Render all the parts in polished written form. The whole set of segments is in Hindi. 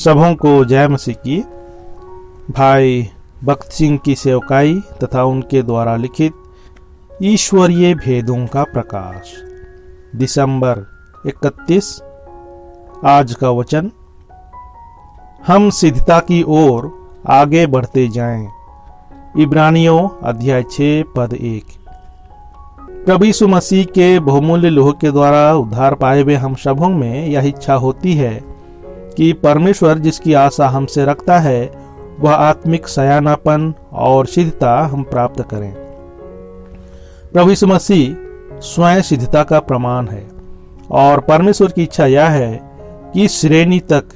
सबों को जय मसीह की। भाई भक्त सिंह की सेवकाई तथा उनके द्वारा लिखित ईश्वरीय भेदों का प्रकाश, दिसंबर 31। आज का वचन, हम सिद्धता की ओर आगे बढ़ते जाएं। इब्रानियों अध्याय 6 पद 1। प्रभु यीशु मसीह के बहुमूल्य लोह के द्वारा उद्धार पाए हुए हम सबों में यह इच्छा होती है कि परमेश्वर जिसकी आशा हमसे रखता है वह आत्मिक सयानापन और सिद्धता हम प्राप्त करें। प्रभु यीशु मसीह स्वयं सिद्धता का प्रमाण है और परमेश्वर की इच्छा यह है कि इस श्रेणी तक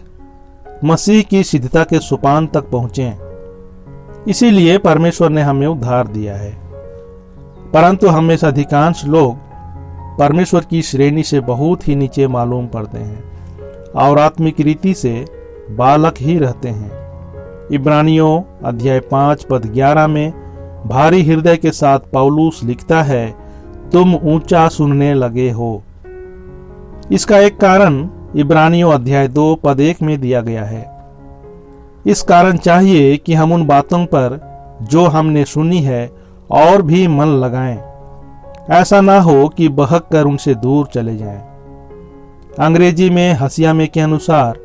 मसीह की सिद्धता के सोपान तक पहुंचें। इसीलिए परमेश्वर ने हमें उद्धार दिया है, परंतु हम में से अधिकांश लोग परमेश्वर की श्रेणी से बहुत ही नीचे मालूम पड़ते हैं और आत्मिक रीति से बालक ही रहते हैं। इब्रानियों अध्याय 5 पद 11 में भारी हृदय के साथ पौलुस लिखता है, तुम ऊंचा सुनने लगे हो। इसका एक कारण इब्रानियों अध्याय 2 पद 1 में दिया गया है। इस कारण चाहिए कि हम उन बातों पर जो हमने सुनी है और भी मन लगाएं। ऐसा ना हो कि बहक कर उनसे दूर चले जाएं। अंग्रेजी में हसिया में के अनुसार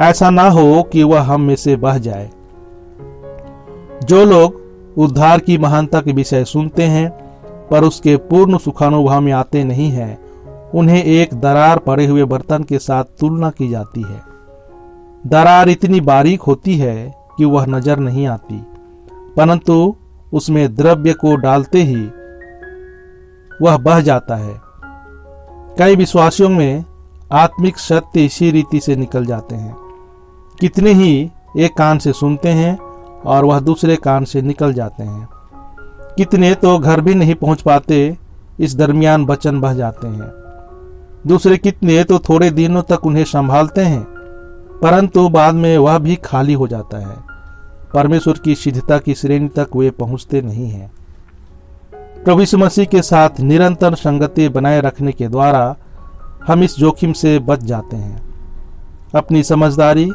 ऐसा ना हो कि वह हम में से बह जाए। जो लोग उद्धार की महानता के विषय सुनते हैं पर उसके पूर्ण सुखानुभव में आते नहीं हैं, उन्हें एक दरार पड़े हुए बर्तन के साथ तुलना की जाती है। दरार इतनी बारीक होती है कि वह नजर नहीं आती, परंतु उसमें द्रव्य को डालते ही वह बह जाता है। कई विश्वासियों में आत्मिक सत्य इसी रीति से निकल जाते हैं। कितने ही एक कान से सुनते हैं और वह दूसरे कान से निकल जाते हैं। कितने तो घर भी नहीं पहुंच पाते, इस दरमियान वचन बह जाते हैं। दूसरे कितने तो थोड़े दिनों तक उन्हें संभालते हैं, परंतु बाद में वह भी खाली हो जाता है। परमेश्वर की सिद्धता की श्रेणी तक वे पहुंचते नहीं हैं। प्रभु यीशु मसीह के साथ निरंतर संगति बनाए रखने के द्वारा हम इस जोखिम से बच जाते हैं। अपनी समझदारी,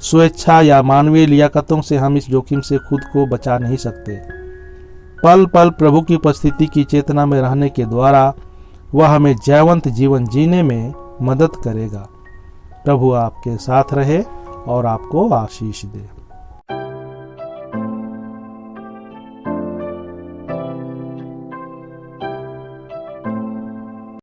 स्वेच्छा या मानवीय लियाकतों से हम इस जोखिम से खुद को बचा नहीं सकते। पल पल प्रभु की उपस्थिति की चेतना में रहने के द्वारा वह हमें जयवंत जीवन जीने में मदद करेगा। प्रभु आपके साथ रहे और आपको आशीष दे।